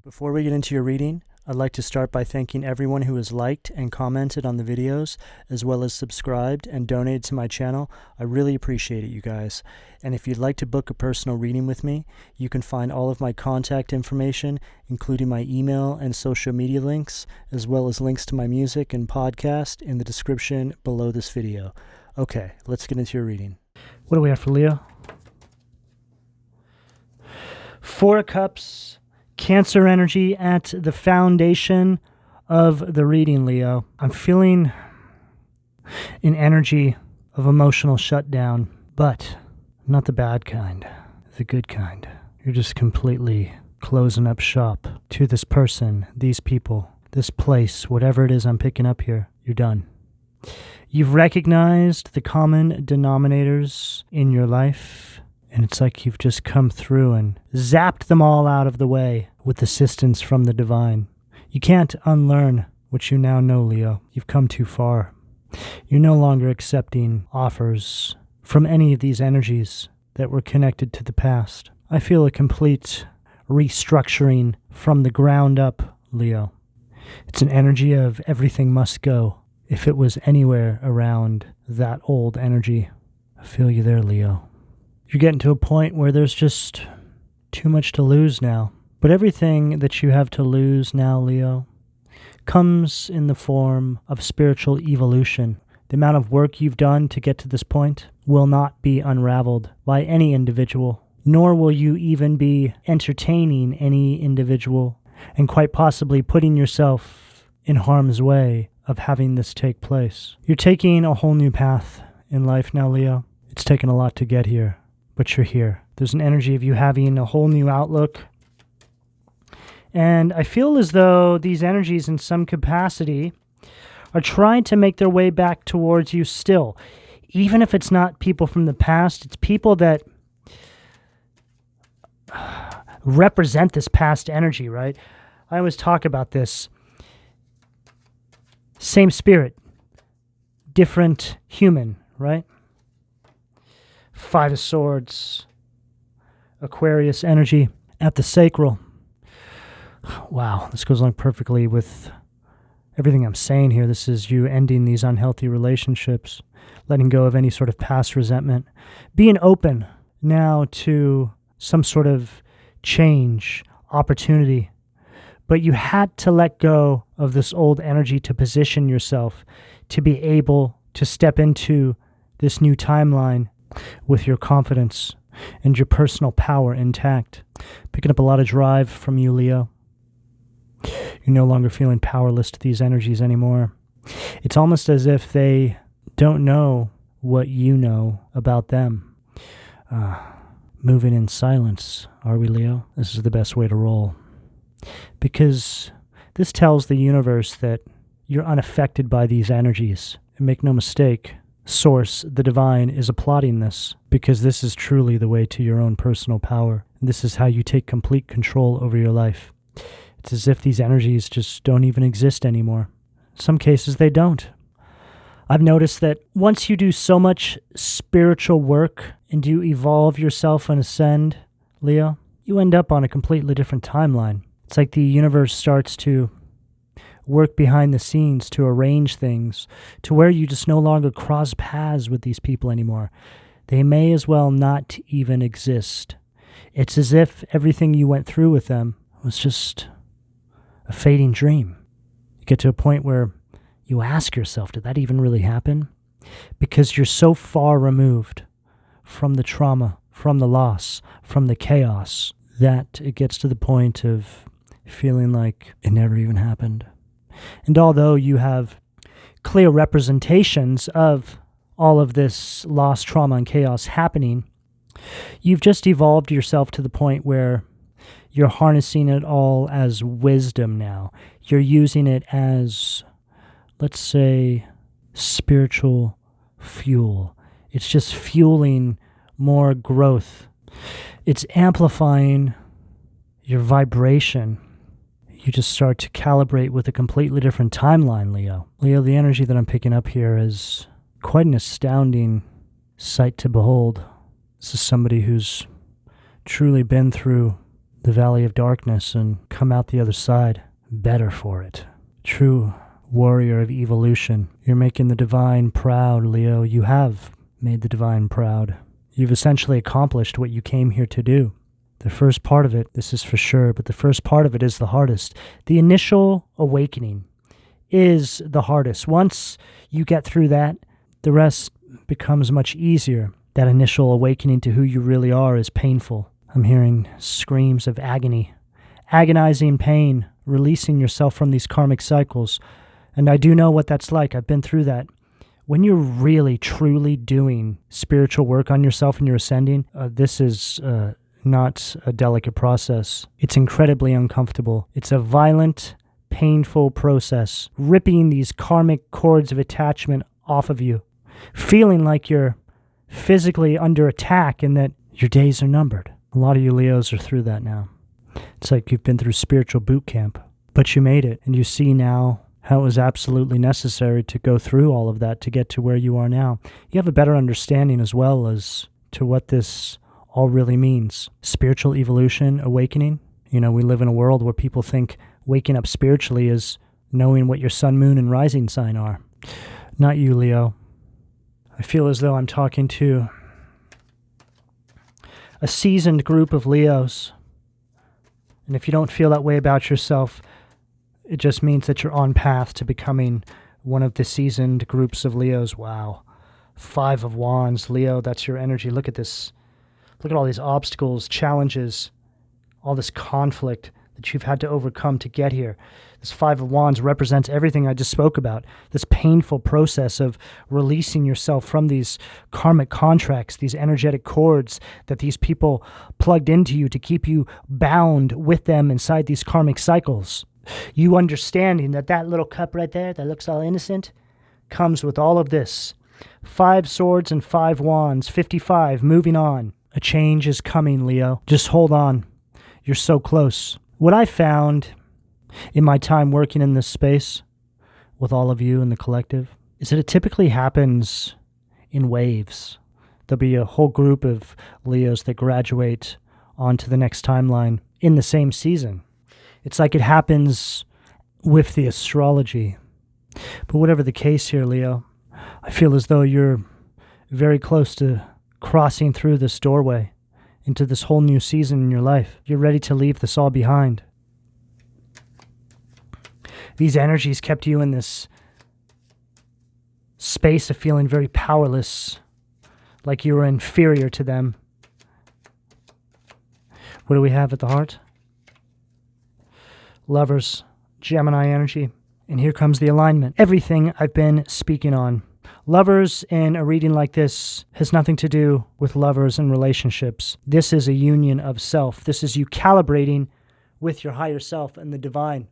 Before we get into your reading, I'd like to start by thanking everyone who has liked and commented on the videos, as well as subscribed and donated to my channel. I really appreciate it, you guys. And if you'd like to book a personal reading with me, you can find all of my contact information, including my email and social media links, as well as links to my music and podcast in the description below this video. Okay, let's get into your reading. What do we have for Leo? Four of Cups. Cancer energy at the foundation of the reading, Leo. I'm feeling an energy of emotional shutdown, but not the bad kind, the good kind. You're just completely closing up shop to this person, these people, this place, whatever it is I'm picking up here. You're done. You've recognized the common denominators in your life, and it's like you've just come through and zapped them all out of the way with assistance from the divine. You can't unlearn what you now know, Leo. You've come too far. You're no longer accepting offers from any of these energies that were connected to the past. I feel a complete restructuring from the ground up, Leo. It's an energy of everything must go. If it was anywhere around that old energy, I feel you there, Leo. You're getting to a point where there's just too much to lose now. But everything that you have to lose now, Leo, comes in the form of spiritual evolution. The amount of work you've done to get to this point will not be unraveled by any individual, nor will you even be entertaining any individual and quite possibly putting yourself in harm's way of having this take place. You're taking a whole new path in life now, Leo. It's taken a lot to get here, but you're here. There's an energy of you having a whole new outlook. And I feel as though these energies in some capacity are trying to make their way back towards you still. Even if it's not people from the past, it's people that represent this past energy, right? I always talk about this. Same spirit, different human, right? Five of Swords, Aquarius energy at the sacral. Wow, this goes along perfectly with everything I'm saying here. This is you ending these unhealthy relationships, letting go of any sort of past resentment, being open now to some sort of change, opportunity. But you had to let go of this old energy to position yourself to be able to step into this new timeline with your confidence and your personal power intact. Picking up a lot of drive from you, Leo. You're no longer feeling powerless to these energies anymore. It's almost as if they don't know what you know about them. Moving in silence, are we, Leo? This is the best way to roll. Because this tells the universe that you're unaffected by these energies. And make no mistake, Source, the divine, is applauding this because this is truly the way to your own personal power. This is how you take complete control over your life. It's as if these energies just don't even exist anymore. In some cases, they don't. I've noticed that once you do so much spiritual work and you evolve yourself and ascend, Leo, you end up on a completely different timeline. It's like the universe starts to work behind the scenes to arrange things to where you just no longer cross paths with these people anymore. They may as well not even exist. It's as if everything you went through with them was just a fading dream. You get to a point where you ask yourself, did that even really happen? Because you're so far removed from the trauma, from the loss, from the chaos, that it gets to the point of feeling like it never even happened. And although you have clear representations of all of this loss, trauma, and chaos happening, you've just evolved yourself to the point where you're harnessing it all as wisdom now. You're using it as, let's say, spiritual fuel. It's just fueling more growth. It's amplifying your vibration. You just start to calibrate with a completely different timeline, Leo. Leo, the energy that I'm picking up here is quite an astounding sight to behold. This is somebody who's truly been through the valley of darkness and come out the other side better for it. True warrior of evolution. You're making the divine proud, Leo. You have made the divine proud. You've essentially accomplished what you came here to do. The first part of it, this is for sure, but the first part of it is the hardest. The initial awakening is the hardest. Once you get through that, the rest becomes much easier. That initial awakening to who you really are is painful. I'm hearing screams of agony, agonizing pain, releasing yourself from these karmic cycles. And I do know what that's like. I've been through that. When you're really, truly doing spiritual work on yourself and you're ascending, this is not a delicate process. It's incredibly uncomfortable. It's a violent, painful process, ripping these karmic cords of attachment off of you, feeling like you're physically under attack and that your days are numbered. A lot of you Leos are through that now. It's like you've been through spiritual boot camp, but you made it, and you see now how it was absolutely necessary to go through all of that to get to where you are now. You have a better understanding as well as to what this all really means. Spiritual evolution, awakening. You know, we live in a world where people think waking up spiritually is knowing what your sun, moon, and rising sign are. Not you, Leo. I feel as though I'm talking to a seasoned group of Leos. And if you don't feel that way about yourself, it just means that you're on path to becoming one of the seasoned groups of Leos. Wow. 5 of Wands. Leo, that's your energy. Look at this. Look at all these obstacles, challenges, all this conflict that you've had to overcome to get here. This 5 of Wands represents everything I just spoke about. This painful process of releasing yourself from these karmic contracts, these energetic cords that these people plugged into you to keep you bound with them inside these karmic cycles. You understanding that that little cup right there that looks all innocent comes with all of this. 5 swords and 5 wands, 55, moving on. A change is coming, Leo. Just hold on. You're so close. What I found in my time working in this space with all of you in the collective is that it typically happens in waves. There'll be a whole group of Leos that graduate onto the next timeline in the same season. It's like it happens with the astrology. But whatever the case here, Leo, I feel as though you're very close to crossing through this doorway into this whole new season in your life. You're ready to leave this all behind. These energies kept you in this space of feeling very powerless, like you were inferior to them. What do we have at the heart? Lovers, Gemini energy. And here comes the alignment. Everything I've been speaking on. Lovers in a reading like this has nothing to do with lovers and relationships. This is a union of self. This is you calibrating with your higher self and the divine.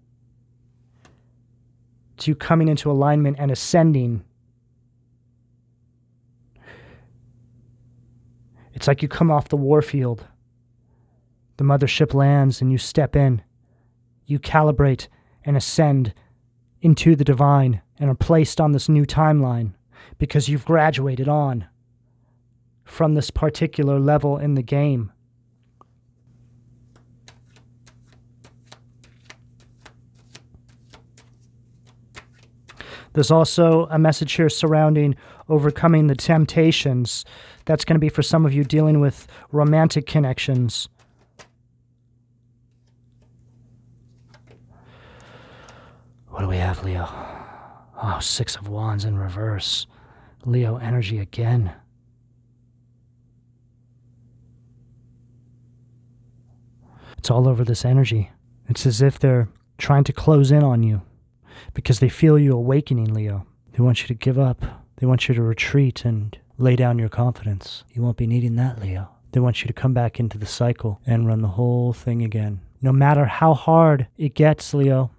It's you coming into alignment and ascending. It's like you come off the warfield. The mothership lands and you step in. You calibrate and ascend into the divine and are placed on this new timeline because you've graduated on from this particular level in the game. There's also a message here surrounding overcoming the temptations. That's going to be for some of you dealing with romantic connections. What do we have, Leo? Oh, 6 of Wands in reverse. Leo energy again. It's all over this energy. It's as if they're trying to close in on you because they feel you awakening, Leo. They want you to give up. They want you to retreat and lay down your confidence. You won't be needing that, Leo. They want you to come back into the cycle and run the whole thing again. No matter how hard it gets, Leo,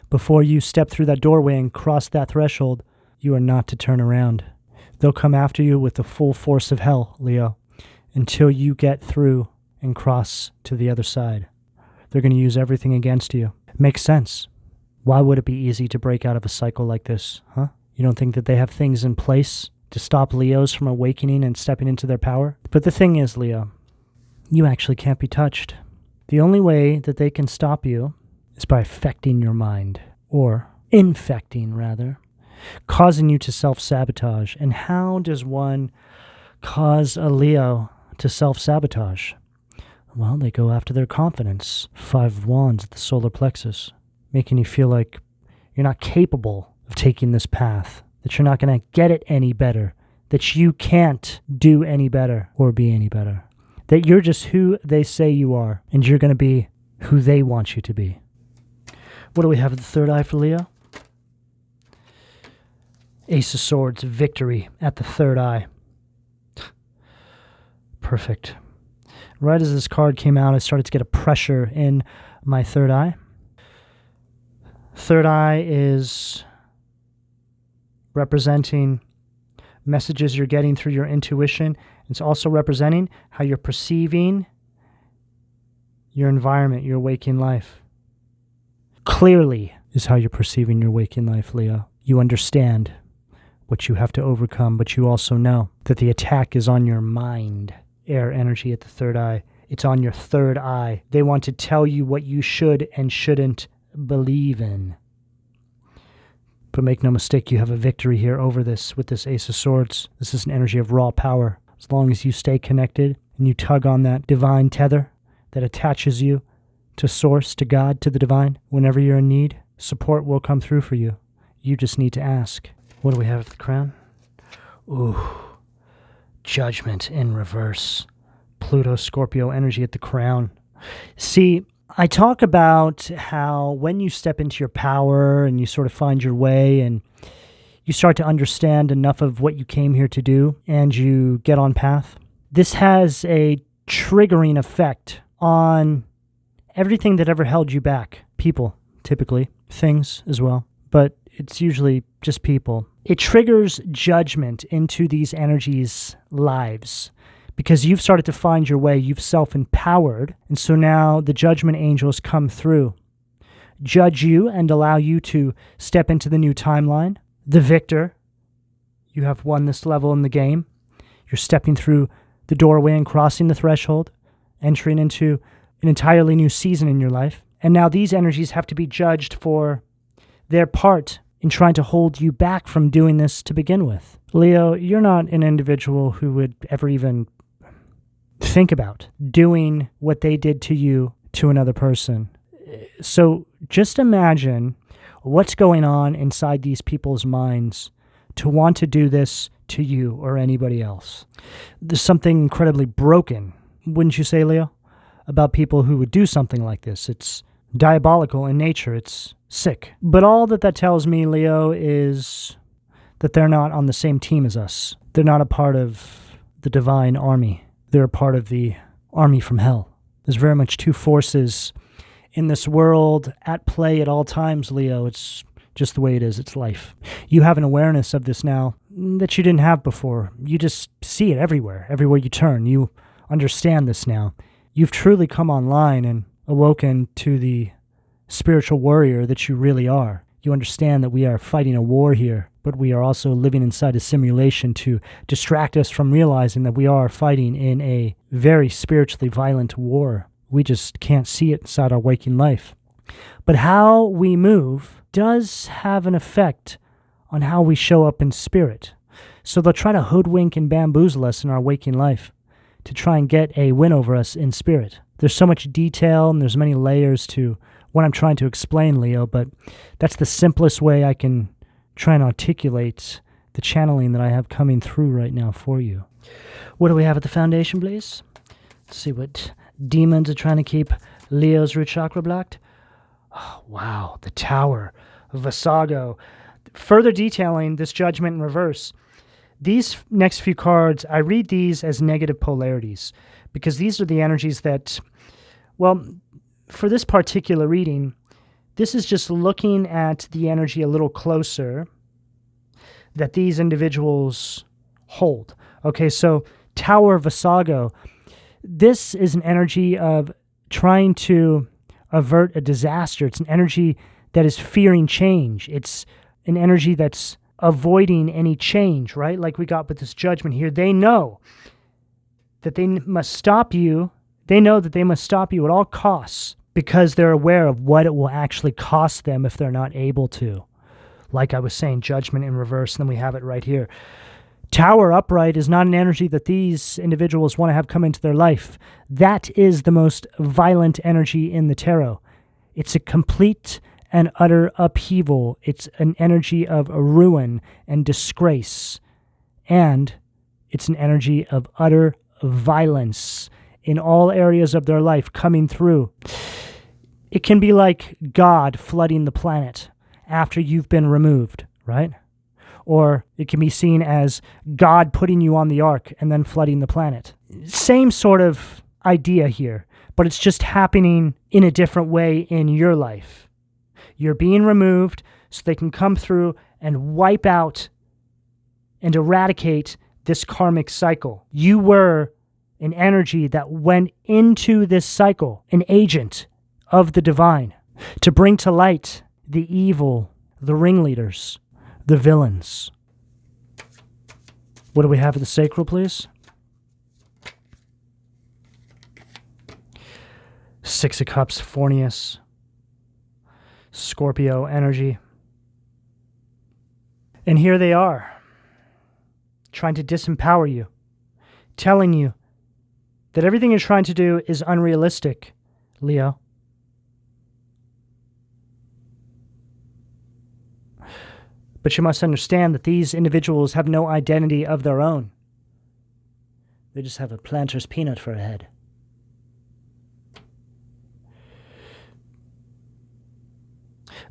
before you step through that doorway and cross that threshold, you are not to turn around. They'll come after you with the full force of hell, Leo, until you get through and cross to the other side. They're going to use everything against you. Makes sense. Why would it be easy to break out of a cycle like this, huh? You don't think that they have things in place to stop Leos from awakening and stepping into their power? But the thing is, Leo, you actually can't be touched. The only way that they can stop you is by affecting your mind, or infecting, rather, causing you to self-sabotage. And how does one cause a Leo to self-sabotage? Well, they go after their confidence. 5 of Wands at the solar plexus, making you feel like you're not capable of taking this path, that you're not going to get it any better, that you can't do any better or be any better, that you're just who they say you are, and you're going to be who they want you to be. What do we have at the third eye for Leo? Ace of Swords, victory at the third eye. Perfect. Right as this card came out, I started to get a pressure in my third eye. Third eye is representing messages you're getting through your intuition. It's also representing how you're perceiving your environment, your waking life. Clearly is how you're perceiving your waking life, Leo. You understand what you have to overcome, but you also know that the attack is on your mind. Air energy at the third eye. It's on your third eye. They want to tell you what you should and shouldn't believe in. But make no mistake, you have a victory here over this with this Ace of Swords. This is an energy of raw power. As long as you stay connected and you tug on that divine tether that attaches you to Source, to God, to the divine, whenever you're in need, support will come through for you. You just need to ask. What do we have at the crown? Ooh. Judgment in reverse. Pluto, Scorpio energy at the crown. See, I talk about how when you step into your power and you sort of find your way and you start to understand enough of what you came here to do and you get on path, this has a triggering effect on everything that ever held you back. People, typically. Things as well. But it's usually just people. It triggers judgment into these energies' lives because you've started to find your way. You've self-empowered. And so now the judgment angels come through, judge you and allow you to step into the new timeline. The victor, you have won this level in the game. You're stepping through the doorway and crossing the threshold, entering into an entirely new season in your life. And now these energies have to be judged for their part in trying to hold you back from doing this to begin with. Leo, you're not an individual who would ever even think about doing what they did to you to another person. So just imagine what's going on inside these people's minds to want to do this to you or anybody else. There's something incredibly broken, wouldn't you say, Leo, about people who would do something like this. It's diabolical in nature. It's sick. But all that tells me, Leo, is that they're not on the same team as us. They're not a part of the divine army. They're a part of the army from hell. There's very much two forces in this world at play at all times, Leo. It's just the way it is. It's life. You have an awareness of this now that you didn't have before. You just see it everywhere you turn. You understand this now. You've truly come online and awoken to the spiritual warrior that you really are. You understand that we are fighting a war here, but we are also living inside a simulation to distract us from realizing that we are fighting in a very spiritually violent war. We just can't see it inside our waking life. But how we move does have an effect on how we show up in spirit. So they'll try to hoodwink and bamboozle us in our waking life to try and get a win over us in spirit. There's so much detail and there's many layers to what I'm trying to explain, Leo, but that's the simplest way I can try and articulate the channeling that I have coming through right now for you. What do we have at the foundation, please? Let's see what demons are trying to keep Leo's root chakra blocked. Oh, wow, the Tower of Vasago. Further detailing this judgment in reverse. These next few cards, I read these as negative polarities because these are the energies that, well, for this particular reading, this is just looking at the energy a little closer that these individuals hold. Okay, so Tower of Vasago, this is an energy of trying to avert a disaster. It's an energy that is fearing change. It's an energy that's avoiding any change, right? Like we got with this judgment here. They know that they must stop you. They know that they must stop you at all costs because they're aware of what it will actually cost them if they're not able to. Like I was saying, judgment in reverse, and then we have it right here. Tower upright is not an energy that these individuals want to have come into their life. That is the most violent energy in the tarot. It's a complete and utter upheaval. It's an energy of ruin and disgrace. And it's an energy of utter violence in all areas of their life coming through. It can be like God flooding the planet after you've been removed, right? Or it can be seen as God putting you on the ark and then flooding the planet. Same sort of idea here, but it's just happening in a different way in your life. You're being removed so they can come through and wipe out and eradicate this karmic cycle. You were an energy that went into this cycle, an agent of the divine, to bring to light the evil, the ringleaders, the villains. What do we have at the sacral, please? Six of Cups, Fornius, Scorpio energy. And here they are, trying to disempower you, telling you that everything you're trying to do is unrealistic, Leo. But you must understand that these individuals have no identity of their own. They just have a planter's peanut for a head.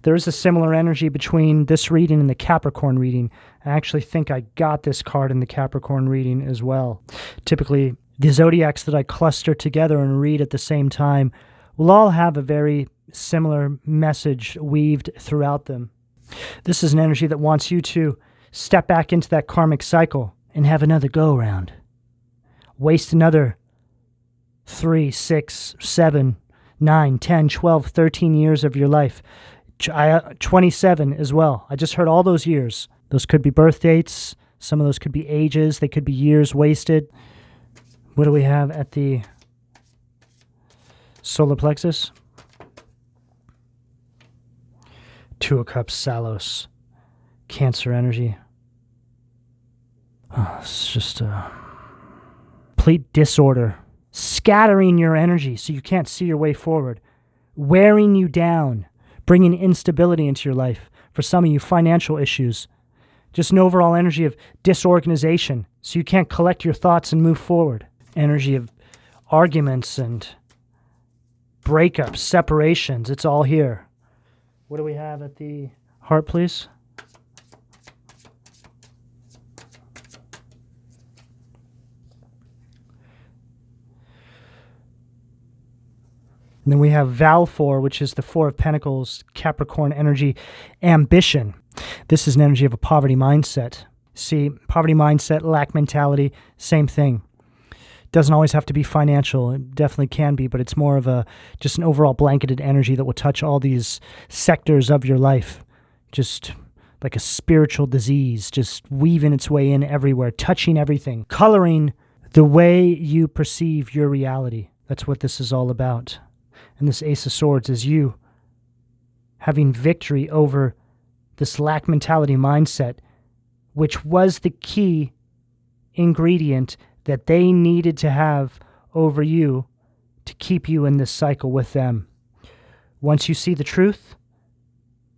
There is a similar energy between this reading and the Capricorn reading. I actually think I got this card in the Capricorn reading as well. Typically, the zodiacs that I cluster together and read at the same time will all have a very similar message weaved throughout them. This is an energy that wants you to step back into that karmic cycle and have another go-around. Waste another 3, 6, 7, 9, 10, 12, 13 years of your life. 27 as well. I just heard all those years. Those could be birth dates. Some of those could be ages. They could be years wasted. What do we have at the solar plexus? Two of Cups, Salos, Cancer energy. Oh, it's just a complete disorder, scattering your energy so you can't see your way forward, wearing you down, bringing instability into your life. For some of you, financial issues, just an overall energy of disorganization so you can't collect your thoughts and move forward. Energy of arguments and breakups, separations, it's all here. What do we have at the heart, please? And then we have Val-4, which is the Four of Pentacles, Capricorn energy, ambition. This is an energy of a poverty mindset. See, poverty mindset, lack mentality, same thing. Doesn't always have to be financial. It definitely can be, but it's more of just an overall blanketed energy that will touch all these sectors of your life. Just like a spiritual disease, just weaving its way in everywhere, touching everything, coloring the way you perceive your reality. That's what this is all about. And this Ace of Swords is you having victory over this lack mentality mindset, which was the key ingredient that they needed to have over you to keep you in this cycle with them. Once you see the truth,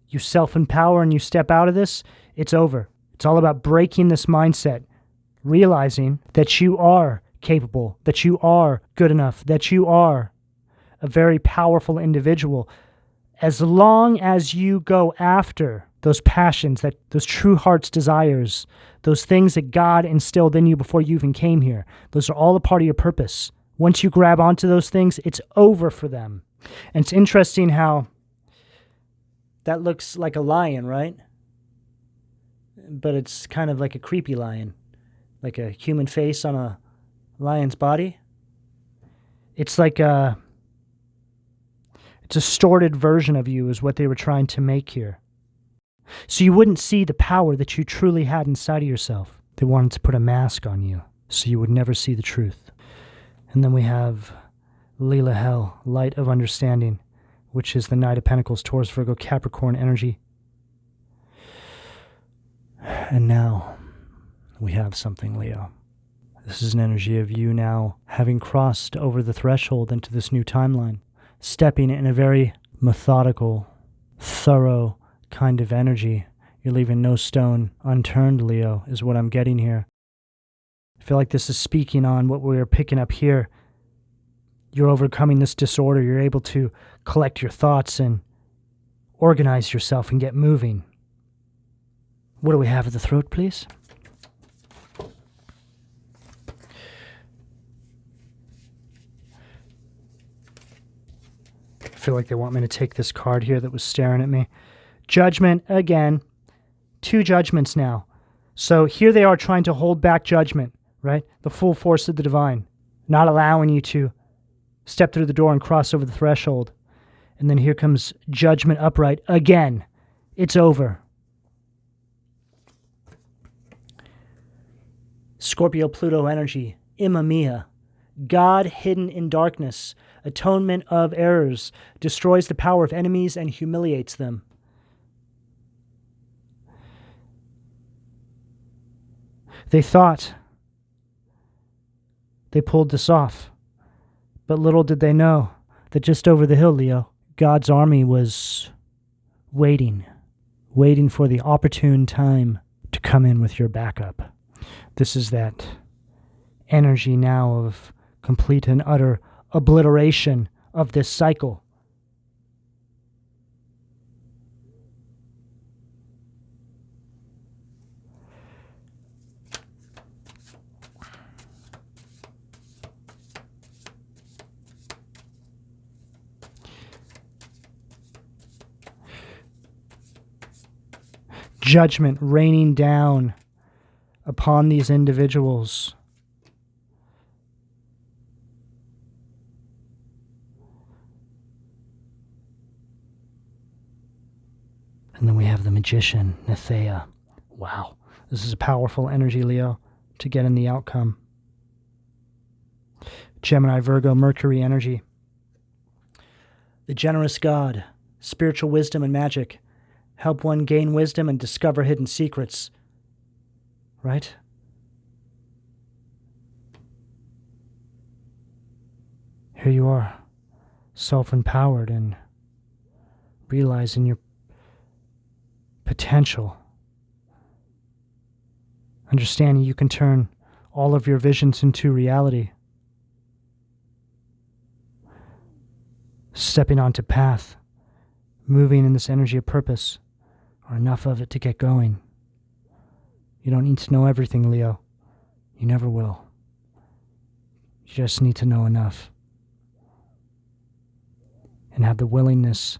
you self-empower and you step out of this, it's over. It's all about breaking this mindset, realizing that you are capable, that you are good enough, that you are a very powerful individual. As long as you go after those passions, those true heart's desires, those things that God instilled in you before you even came here, those are all a part of your purpose. Once you grab onto those things, it's over for them. And it's interesting how that looks like a lion, right? But it's kind of like a creepy lion, like a human face on a lion's body. It's like a distorted version of you is what they were trying to make here. So you wouldn't see the power that you truly had inside of yourself. They wanted to put a mask on you so you would never see the truth. And then we have Lila Hell, light of understanding, which is the Knight of Pentacles, Taurus, Virgo, Capricorn energy. And now we have something, Leo. This is an energy of you now having crossed over the threshold into this new timeline, stepping in a very methodical, thorough kind of energy. You're leaving no stone unturned, Leo, is what I'm getting here. I feel like this is speaking on what we're picking up here. You're overcoming this disorder. You're able to collect your thoughts and organize yourself and get moving. What do we have at the throat, please? I feel like they want me to take this card here that was staring at me. Judgment, again. 2 judgments now. So here they are trying to hold back judgment, right? The full force of the divine. Not allowing you to step through the door and cross over the threshold. And then here comes judgment upright again. It's over. Scorpio Pluto energy. Imma Mia. God hidden in darkness. Atonement of errors. Destroys the power of enemies and humiliates them. They thought they pulled this off. But little did they know that just over the hill, Leo, God's army was waiting for the opportune time to come in with your backup. This is that energy now of complete and utter obliteration of this cycle. Judgment raining down upon these individuals. And then we have the Magician, Nethea. Wow. This is a powerful energy, Leo, to get in the outcome. Gemini, Virgo, Mercury energy. The generous God, spiritual wisdom and magic. Help one gain wisdom and discover hidden secrets. Right? Here you are, self-empowered and realizing your potential. Understanding you can turn all of your visions into reality. Stepping onto path, moving in this energy of purpose, or enough of it to get going. You don't need to know everything, Leo. You never will. You just need to know enough. And have the willingness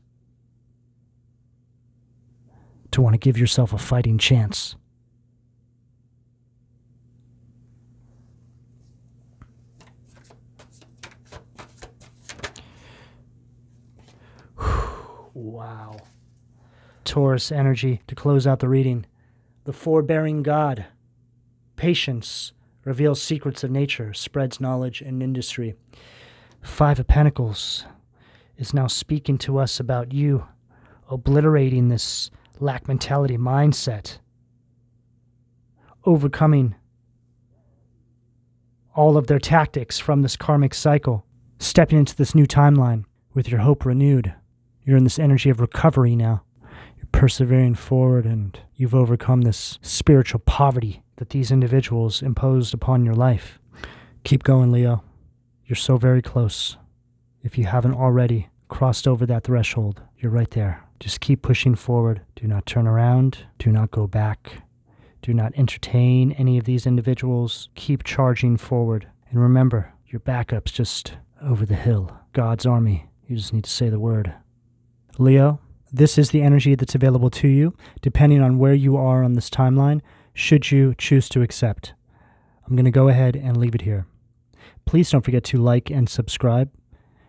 to want to give yourself a fighting chance. Wow. Taurus energy to close out the reading. The forbearing God. Patience reveals secrets of nature, spreads knowledge and industry. 5 of Pentacles is now speaking to us about you obliterating this lack mentality mindset, overcoming all of their tactics from this karmic cycle, stepping into this new timeline with your hope renewed. You're in this energy of recovery now. You're persevering forward and you've overcome this spiritual poverty that these individuals imposed upon your life. Keep going, Leo. You're so very close. If you haven't already crossed over that threshold, you're right there. Just keep pushing forward. Do not turn around. Do not go back. Do not entertain any of these individuals. Keep charging forward. And remember, your backup's just over the hill. God's army. You just need to say the word. Leo, this is the energy that's available to you, depending on where you are on this timeline, should you choose to accept. I'm going to go ahead and leave it here. Please don't forget to like and subscribe.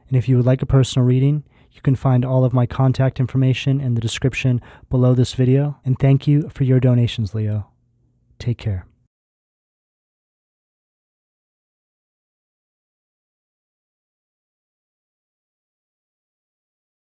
And if you would like a personal reading, you can find all of my contact information in the description below this video. And thank you for your donations, Leo. Take care.